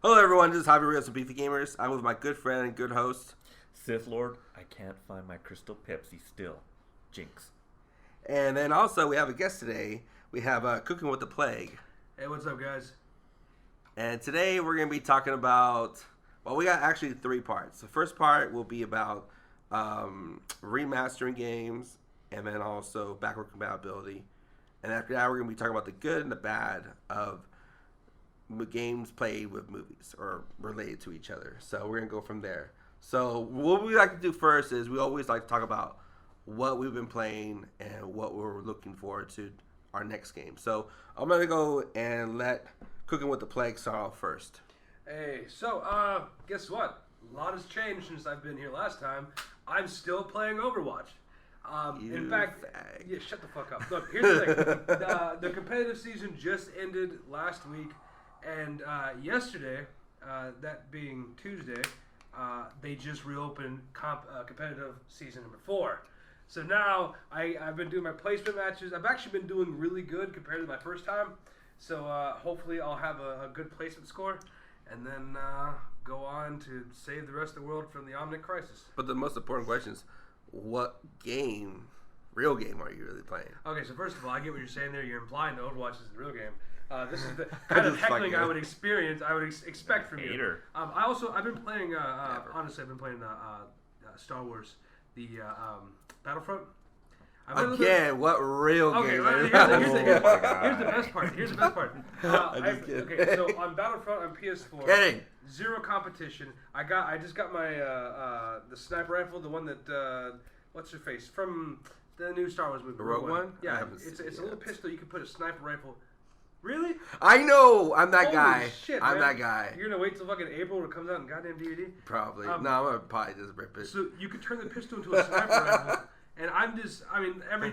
Hello everyone, this is Javi Rios from Beefy Gamers. I'm with my good friend and good host, Sith Lord. I can't find my Crystal Pepsi still. Jinx. and then also we have a guest today. We have Cooking with the Plague. Hey, what's up, guys? And today we're going to be talking about, well, we got actually 3 parts. The first part will be about remastering games and then also backward compatibility. And after that, we're going to be talking about the good and the bad of games played with movies or related to each other. So we're going to go from there. So what we like to do first is we always like to talk about what we've been playing and what we're looking forward to our next game. So I'm going to go and let Cooking with the Plague start off first. Hey, so, guess what? A lot has changed since I've been here last time. I'm still playing Overwatch. In fact, yeah, shut the fuck up. Look, here's the thing. The competitive season just ended last week, and yesterday, that being Tuesday, they just reopened competitive season number 4. So now I've been doing my placement matches. I've actually been doing really good compared to my first time. So hopefully I'll have a good placement score, and then go on to save the rest of the world from the Omnic crisis. But the most important question is, what real game are you really playing? Okay, so first of all, I get what you're saying there. You're implying that Overwatch is the real game. This is the kind of heckling I would expect from you. I've been playing. Honestly, I've been playing Star Wars, the Battlefront. Again, what real game? Here's the best part. Okay, so on Battlefront on PS4, Kidding. Zero competition. I just got my the sniper rifle, the one that what's her face from the new Star Wars movie. The Rogue One? Yeah, it's a little pistol. You can put a sniper rifle. Really? I know. I'm that Holy guy. Shit, I'm man. that guy. You're gonna wait till fucking April when it comes out in goddamn DVD? Probably. No, I'm gonna probably just rip it. So you could turn the pistol into a sniper rifle, and every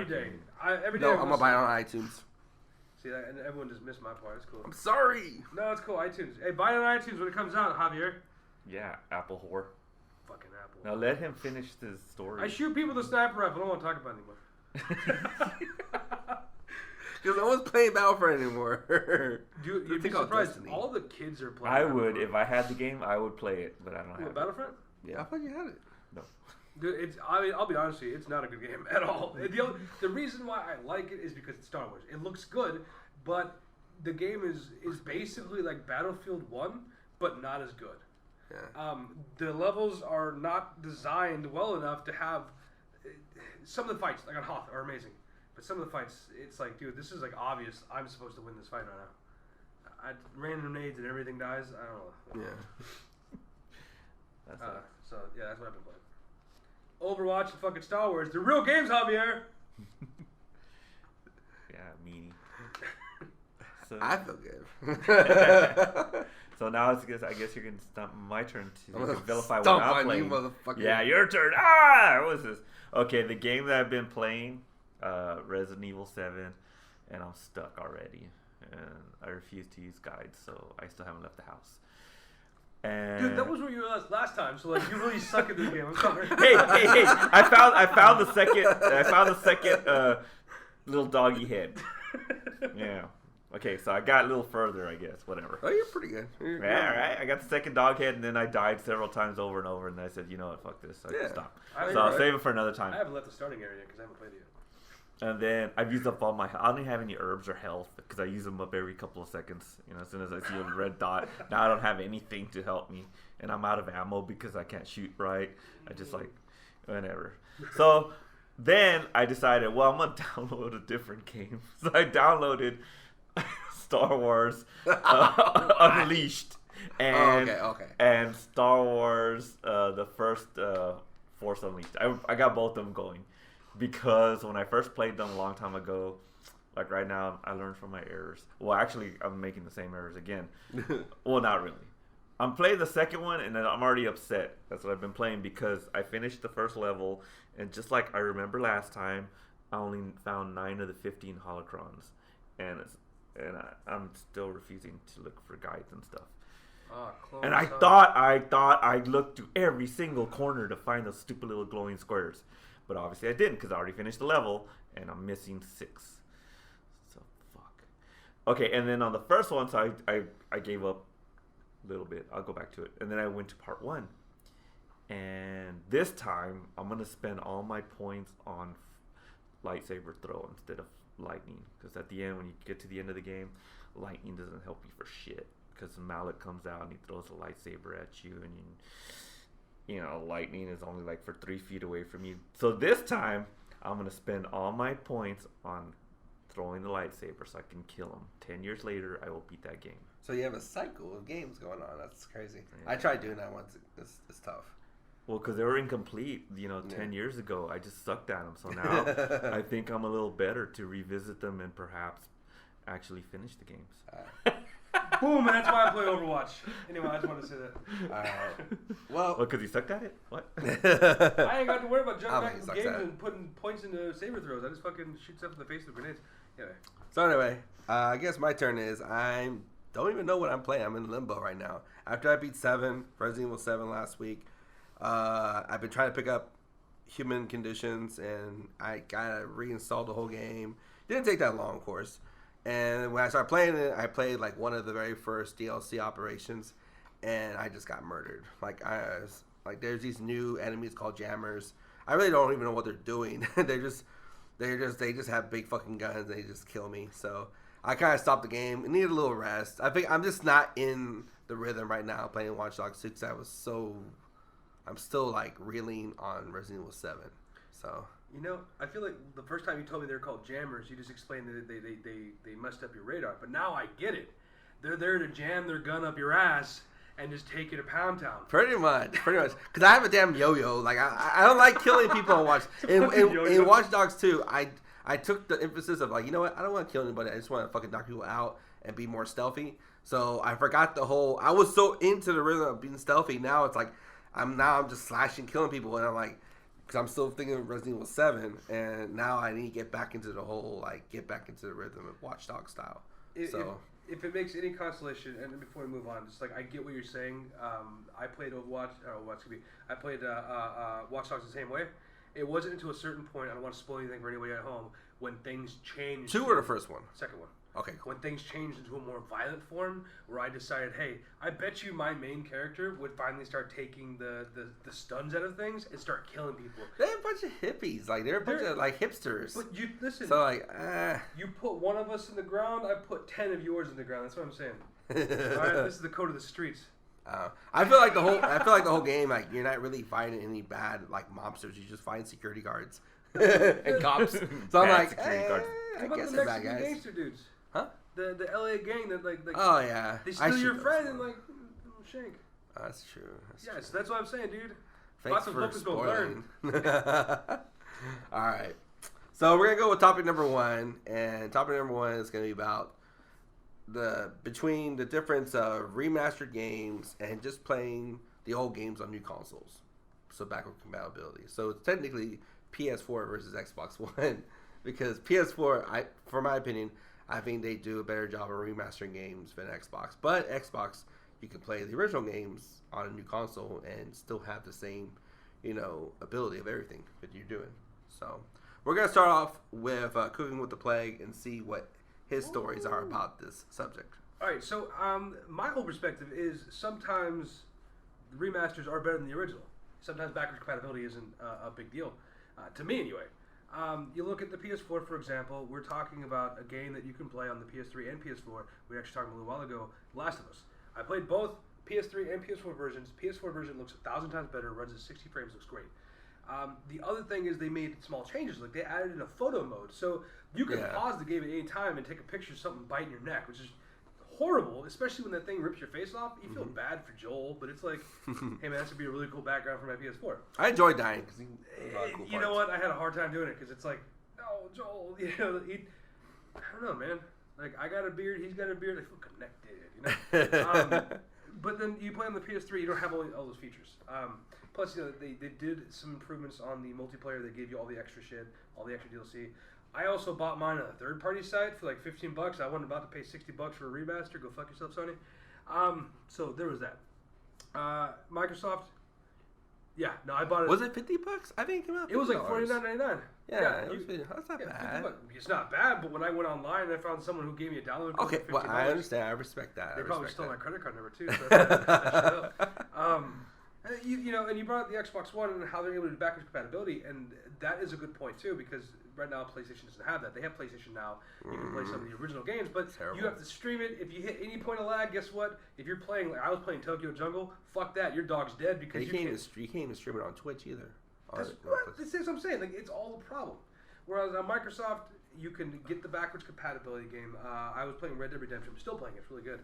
day. I'm gonna buy it on iTunes. See that, and everyone just missed my part. It's cool. I'm sorry. No, it's cool. iTunes. Hey, buy it on iTunes when it comes out, Javier. Yeah, Apple whore. Fucking Apple. Now let him finish the story. I shoot people with a sniper rifle. I don't want to talk about it anymore. Because no one's playing Battlefront anymore. You'd be surprised. All the kids are playing. I would. If I had the game, I would play it, but I don't have it. Battlefront? Yeah, I thought you had it. No. Dude, I'll be honest with you, it's not a good game at all. The reason why I like it is because it's Star Wars. It looks good, but the game is basically like Battlefield 1, but not as good. Yeah. The levels are not designed well enough to have... Some of the fights, like on Hoth, are amazing. But some of the fights, it's like, dude, this is like obvious. I'm supposed to win this fight right now. Random nades and everything dies. I don't know. That's So, yeah, that's what I've been playing. Overwatch and fucking Star Wars. They're real games, Javier! Yeah, meanie. So, I feel good. so now I guess you're gonna stump my turn to vilify what Stomp I'm on playing. you, motherfucker. Yeah, your turn. What was this? Okay, the game that I've been playing, Resident Evil 7, and I'm stuck already. And I refuse to use guides, so I still haven't left the house. And Dude, that was where you were last time, so like you really suck at this game. I'm sorry. hey! I found the second little doggy head. Yeah. Okay, so I got a little further, I guess. Whatever. Oh, you're pretty good. Yeah, right. I got the second dog head, and then I died several times over and over, and then I said, you know what, fuck this. So I can stop. So I'll save it for another time. I haven't left the starting area because I haven't played it yet. And then I've used up all my... I don't have any herbs or health because I use them up every couple of seconds. You know, as soon as I see a red dot, now I don't have anything to help me. And I'm out of ammo because I can't shoot right. I just like... Whatever. So then I decided, well, I'm going to download a different game. So I downloaded Star Wars Unleashed. And, and Star Wars, the first Force Unleashed. I got both of them going. Because when I first played them a long time ago, like right now, I learned from my errors. Well, actually, I'm making the same errors again. Well, not really. I'm playing the second one, and then I'm already upset. That's what I've been playing because I finished the first level, and just like I remember last time, I only found 9 of the 15 holocrons, and I'm still refusing to look for guides and stuff. And I thought I looked to every single corner to find those stupid little glowing squares. But obviously I didn't because I already finished the level and I'm missing 6. So fuck. Okay, and then on the first one, so I gave up little bit. I'll go back to it. And then I went to part 1. And this time, I'm going to spend all my points on lightsaber throw instead of lightning. Because at the end, when you get to the end of the game, lightning doesn't help you for shit. Because Malik comes out and he throws a lightsaber at you. And, you know, lightning is only like for 3 feet away from you. So this time, I'm going to spend all my points on throwing the lightsaber so I can kill him. 10 years later, I will beat that game. So you have a cycle of games going on. That's crazy. Yeah. I tried doing that once. It's tough. Well, because they were incomplete, 10 years ago. I just sucked at them. So now I think I'm a little better to revisit them and perhaps actually finish the games. Boom, and that's why I play Overwatch. Anyway, I just wanted to say that. All right. Well, because you sucked at it? What? I ain't got to worry about jumping back think in he games sucks at and putting points into saber throws. I just fucking shoot stuff in the face with grenades. Anyway. So anyway, I guess my turn is I don't even know what I'm playing. I'm in limbo right now. After I beat Resident Evil 7 last week, I've been trying to pick up Human Conditions, and I gotta reinstall the whole game. Didn't take that long, of course. And when I started playing it, I played like one of the very first DLC operations, and I just got murdered. Like there's these new enemies called jammers. I really don't even know what they're doing. they just have big fucking guns. They just kill me. So I kind of stopped the game. It needed a little rest. I think I'm just not in the rhythm right now playing Watch Dogs 2 because I'm still like reeling on Resident Evil 7. So. I feel like the first time you told me they were called jammers, you just explained that they messed up your radar. But now I get it. They're there to jam their gun up your ass and just take you to Pound Town. Pretty much. Because I have a damn yo-yo. Like, I don't like killing people on Watch. In Watch Dogs 2, I took the emphasis of, like, you know what? I don't want to kill anybody. I just want to fucking knock people out and be more stealthy. So I forgot I was so into the rhythm of being stealthy. Now it's like, I'm just slashing, killing people. And I'm like, because I'm still thinking of Resident Evil 7. And now I need to get back into the rhythm of Watch Dogs style. If it makes any consolation, and before we move on, just like I get what you're saying. I played I played Watch Dogs the same way. It wasn't until a certain point, I don't want to spoil anything for anybody at home, when things changed. 2 or the first one? Second one. Okay, cool. When things changed into a more violent form, where I decided, hey, I bet you my main character would finally start taking the stuns out of things and start killing people. They're a bunch of hippies. Like, they're a bunch of, like, hipsters. But you, listen. So, like, You put one of us in the ground, I put 10 of yours in the ground. That's what I'm saying. All right, this is the code of the streets. I feel like the whole game, like, you're not really fighting any bad, like, mobsters. You just find security guards and cops. So I'm like, guards. I What guess about they're the bad Mexican guys. gangster dudes? Huh? The LA gang that like oh yeah, they steal your friend and like shank. That's true. Yes, that's what I'm saying, dude. Thanks Lots of for focus don't spoiling. All right, so we're gonna go with topic number 1, and topic number 1 is gonna be about between the difference of remastered games and just playing the old games on new consoles. So backward compatibility. So it's technically PS4 versus Xbox One because PS4, for my opinion, I think they do a better job of remastering games than Xbox. But Xbox, you can play the original games on a new console and still have the same, ability of everything that you're doing. So we're going to start off with Cooking with the Plague and see what his stories are about this subject. All right, so my whole perspective is sometimes the remasters are better than the original. Sometimes backwards compatibility isn't a big deal, to me anyway. You look at the PS4, for example, we're talking about a game that you can play on the PS3 and PS4. We were actually talking a little while ago, Last of Us. I played both PS3 and PS4 versions. PS4 version looks 1,000 times better, runs at 60 frames, looks great. The other thing is they made small changes, like they added in a photo mode. So you can pause the game at any time and take a picture of something biting your neck, which is horrible, especially when that thing rips your face off. You feel bad for Joel, but it's like, hey man, this would be a really cool background for my PS4. I enjoy dying because you know what? I had a hard time doing it because it's like, no, Joel, I don't know, man. Like I got a beard, he's got a beard. I feel connected, but then you play on the PS3, you don't have all those features. Plus, they did some improvements on the multiplayer. They gave you all the extra shit, all the extra DLC. I also bought mine on a third-party site for like $15. I wasn't about to pay $60 for a remaster. Go fuck yourself, Sony. So there was that. Microsoft. Yeah, no, I bought it. Was it $50? I think it came out. It was like $49.99. Yeah, that's not bad. Look, it's not bad, but when I went online and I found someone who gave me a download code Okay, for $50, well, I understand. I respect that. They probably stole that. my credit card number too. So and you brought up the Xbox One and how they're able to do backwards compatibility, and that is a good point too, because right now PlayStation doesn't have that. They have PlayStation Now. You can play some of the original games, but you have to stream it. If you hit any point of lag, guess what? If you're playing, like I was playing Tokyo Jungle, fuck that. Your dog's dead because you can't even stream it on Twitch either. That's what I'm saying. Like, it's all a problem. Whereas on Microsoft, you can get the backwards compatibility game. I was playing Red Dead Redemption. I'm still playing it. It's really good.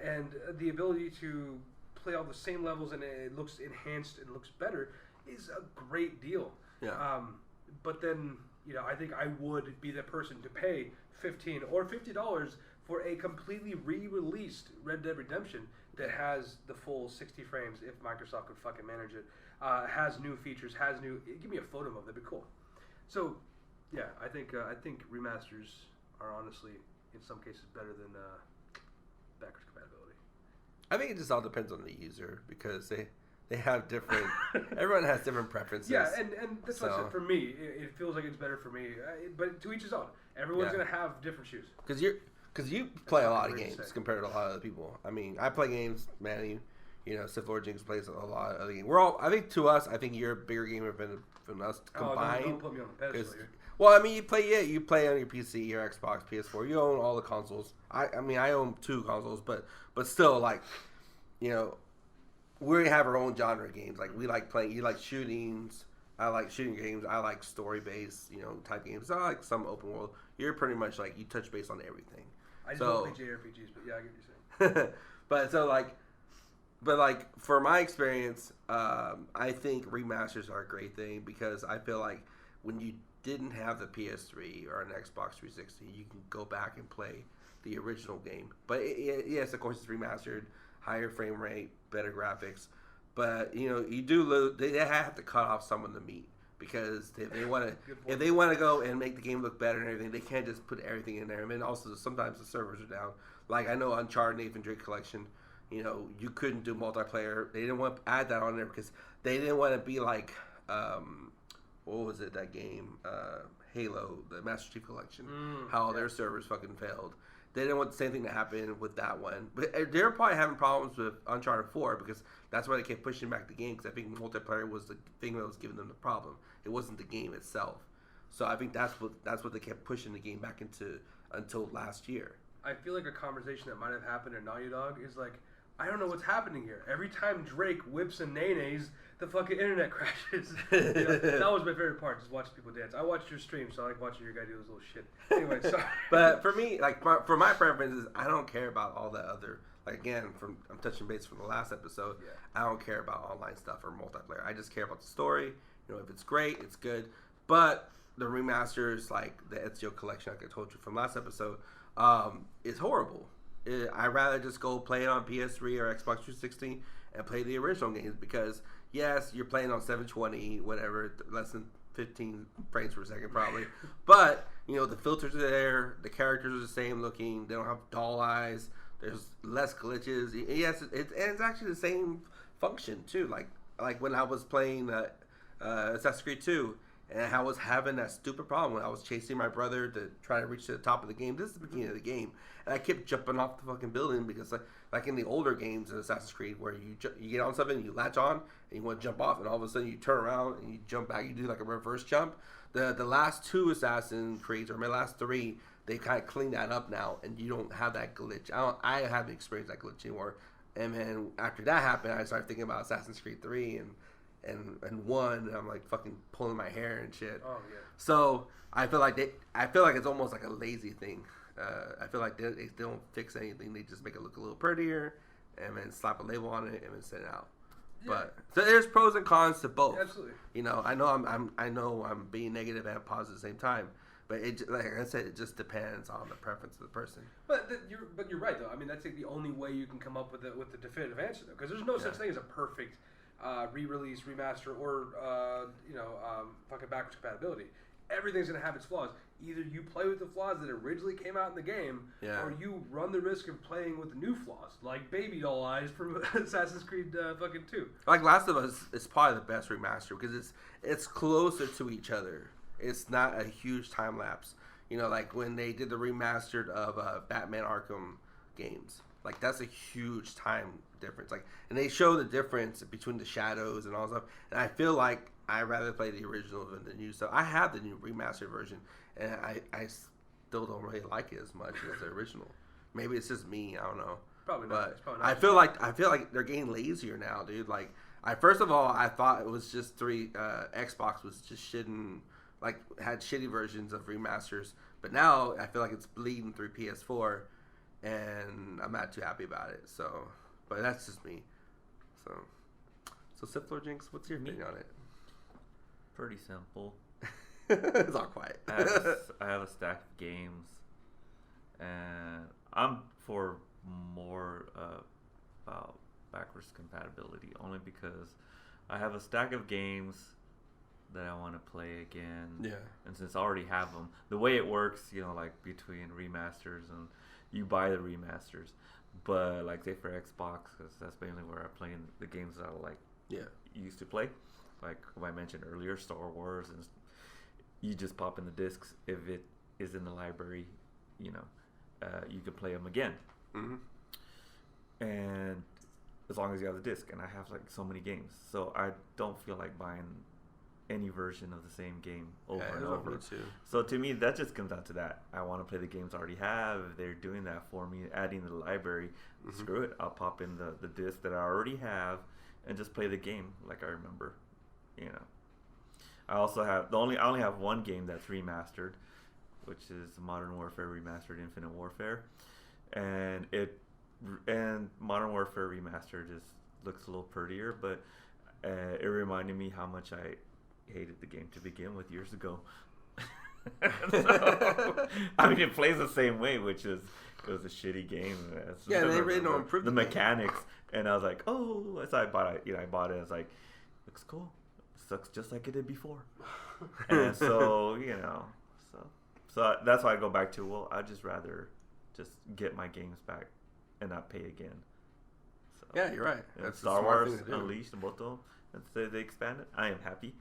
And the ability to play all the same levels and it looks enhanced and looks better is a great deal. Yeah. But then, I think I would be the person to pay $15 or $50 for a completely re-released Red Dead Redemption that has the full 60 frames if Microsoft could fucking manage it. Has new features, give me a photo mode, that'd be cool. So, yeah, I think remasters are honestly, in some cases, better than backwards compatibility. I think it just all depends on the user because they have different. Everyone has different preferences. Yeah, and that's what I said. For me, it feels like it's better for me, but to each his own. Everyone's gonna have different shoes. Because you play a lot of games compared to a lot of other people. I mean, I play games, Manny. Sith Lord Jinx plays a lot of other games. I think to us, I think you're a bigger gamer than us combined. Don't put me on the pedestal here. Well, I mean, you play on your PC, your Xbox, PS4. You own all the consoles. I own 2 consoles, but still, like, we have our own genre of games. Like, we like playing. You like shootings. I like shooting games. I like story-based, type games. I like some open world. You're pretty much like you touch base on everything. I just don't play JRPGs, but yeah, I get what you're saying. But for my experience, I think remasters are a great thing because I feel like when you didn't have the PS3 or an Xbox 360, you can go back and play the original game. But yes, of course, it's remastered, higher frame rate, better graphics. But you do lose. They have to cut off some of the meat because if they want to go and make the game look better and everything, they can't just put everything in there. I mean, also sometimes the servers are down. Like I know Uncharted Nathan Drake Collection. You couldn't do multiplayer. They didn't want to add that on there because they didn't want to be like, what was it, that game? Halo, the Master Chief Collection. How their servers fucking failed. They didn't want the same thing to happen with that one. But they're probably having problems with Uncharted 4 because that's why they kept pushing back the game because I think multiplayer was the thing that was giving them the problem. It wasn't the game itself. So I think that's what they kept pushing the game back into until last year. I feel like a conversation that might have happened at Naughty Dog is like, I don't know what's happening here. Every time Drake whips and nays, the fucking internet crashes. That was my favorite part, just watching people dance. I watched your stream, so I like watching your guy do this little shit. Anyway, sorry. But for me, for my preferences, I don't care about all the other. Again, I'm touching base from the last episode. Yeah. I don't care about online stuff or multiplayer. I just care about the story. If it's great, it's good. But the remasters, like the Ezio collection, like I told you from last episode, is horrible. I'd rather just go play it on PS3 or Xbox 360 and play the original games because, yes, you're playing on 720, whatever, less than 15 frames per second probably. But, the filters are there. The characters are the same looking. They don't have doll eyes. There's less glitches. Yes, it's actually the same function, too. Like when I was playing Assassin's Creed 2, and I was having that stupid problem when I was chasing my brother to try to reach to the top of the game. This is the beginning of the game. And I kept jumping off the fucking building because like in the older games in Assassin's Creed where you get on something, you latch on, and you want to jump off, and all of a sudden you turn around and you jump back. You do like a reverse jump. The last 2 Assassin's Creeds, or my last 3, they kind of cleaned that up now, and you don't have that glitch. I haven't experienced that glitch anymore. And then after that happened, I started thinking about Assassin's Creed 3 and 1, and I'm like fucking pulling my hair and shit. Oh yeah. So I feel like it's almost like a lazy thing. I feel like they don't fix anything. They just make it look a little prettier, and then slap a label on it, and then send it out. Yeah. But so there's pros and cons to both. Absolutely. I know I'm being negative and positive at the same time. But like I said, it just depends on the preference of the person. But you're right though. I mean, that's like the only way you can come up with the definitive answer though, because there's no such thing as a perfect re-release, remaster, or fucking backwards compatibility. Everything's gonna have its flaws. Either you play with the flaws that originally came out in the game, or you run the risk of playing with the new flaws, like baby doll eyes from Assassin's Creed fucking 2. Like Last of Us is probably the best remaster because it's closer to each other. it's not a huge time lapse. You know, like when they did the remastered of Batman Arkham games, like that's a huge time difference. Like, and they show the difference between the shadows and all that stuff. And I feel like I'd rather play the original than the new stuff. I have the new remastered version, and I still don't really like it as much as the original. Maybe it's just me. I don't know. Probably not. But It's probably not. I feel like they're getting lazier now, dude. Like, first of all, I thought it was just Xbox was just shitting, like had shitty versions of remasters. But now I feel like it's bleeding through PS4, and I'm not too happy about it. So, but that's just me. So Sith Lord Jinx, what's your opinion on it? Pretty simple. It's all quiet. I have a stack of games, and I'm for more about backwards compatibility, only because I have a stack of games that I want to play again. Yeah. And since I already have them, the way it works, you know, like between remasters and you buy the remasters, but like say for Xbox, because that's mainly where I play the games that I like. Yeah. Used to play, like I mentioned earlier, Star Wars, and you just pop in the discs if it is in the library, you know, you can play them again. Mm-hmm. And as long as you have the disc, and I have like so many games, so I don't feel like buying any version of the same game over and over. Me too. So to me, that just comes down to that. I want to play the games I already have. If they're doing that for me, adding to the library, screw it. I'll pop in the disc that I already have and just play the game like I remember. You know. I also have I only have one game that's remastered, which is Modern Warfare Remastered Infinite Warfare, and Modern Warfare Remastered just looks a little prettier, but it reminded me how much I hated the game to begin with years ago. So, I mean, it plays the same way, which is it was a shitty game. Yeah, they really don't improve the mechanics, and I was like, oh, so I bought it. You know, I bought it. I was like, looks cool. Sucks just like it did before. And so, you know, so that's why I go back to, well, I'd just rather just get my games back and not pay again. So, yeah, you're right. That's Star Wars Unleashed and both of them. And they expanded. I am happy.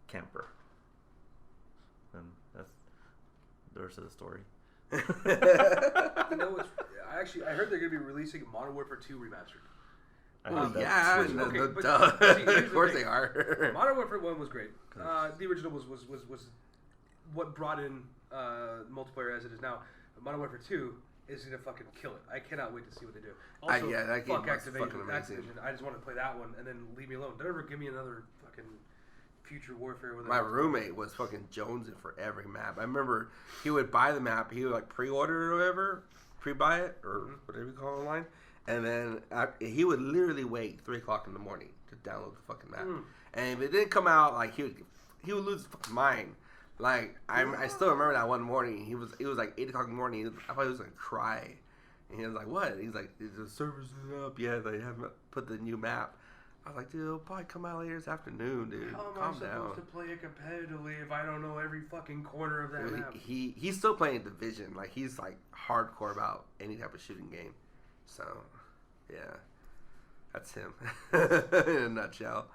Camper. And that's the rest of the story. You know what's? I heard they're gonna be releasing Modern Warfare 2 remastered. Yeah, of course they are. Modern Warfare 1 was great. The original was what brought in multiplayer as it is now. Modern Warfare 2 is gonna fucking kill it. I cannot wait to see what they do. Also, that game fuck was fucking Activision. amazing. I just want to play that one and then leave me alone. Don't ever give me another fucking Future Warfare. My roommate was fucking jonesing for every map. I remember he would buy the map, he would like pre-order it or whatever, pre-buy it or whatever you call it online, and then he would literally wait 3 o'clock in the morning to download the fucking map. And if it didn't come out, like he would lose his fucking mind. Like I still remember that one morning. It was like 8 o'clock in the morning. I thought he was gonna cry, and he was like, "What?" He's like, "The servers are up. Yeah, they haven't put the new map." I was like, "Dude, it'll probably come out later this afternoon, dude. How am Calm I supposed down." to play it competitively if I don't know every fucking corner of that map? He's still playing Division. Like he's like hardcore about any type of shooting game. So, yeah, that's him in a nutshell.